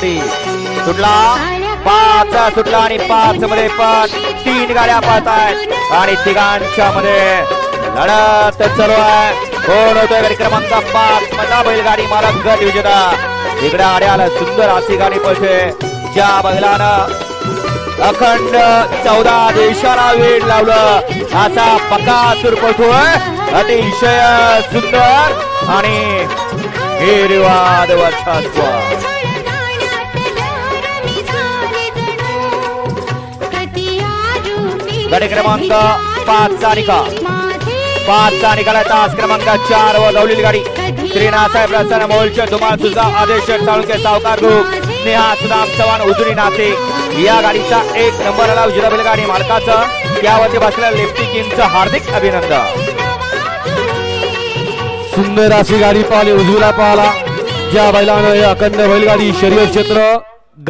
सुटला 5 सुटला आणि 5 मध्ये पण 3 गाड्या पळतायत आणि तिघांच्या मध्ये लढत चालू आहे. कोण होतोय गाडी क्रमांक 5 मधला बैलगाडी मालक गट विजेता. इकडे आड्याला सुंदर अशी गाडी पळते ज्या बैलानं अखंड 14 देशाला वेळ लावलं असा बकासूर पळतोय. अतिशय सुंदर आणि निर्वाद वर्चस्व. गाडी क्रमांक 5 चा निकाल 5 चा निकाल तास क्रमांक 4 वर धावलेली गाडी श्रीनाथसाहेब रस्त्याने मोलचे धुमाळ सुजाव आदेश साळुंके सावकार ग्रुप नेहा सुदाम चव्हाण उजुरी नाशिक या गाडीचा 1 नंबर आला. उजव्या बैलगाडी मालकाचं त्यावरती बसलेल्या लेफ्टी किंगचं हार्दिक अभिनंदन. सुंदर अशी गाडी पाहिली उजवीला पाहिला ज्या बैलानं हे अखंड बैलगाडी शर्यत क्षेत्र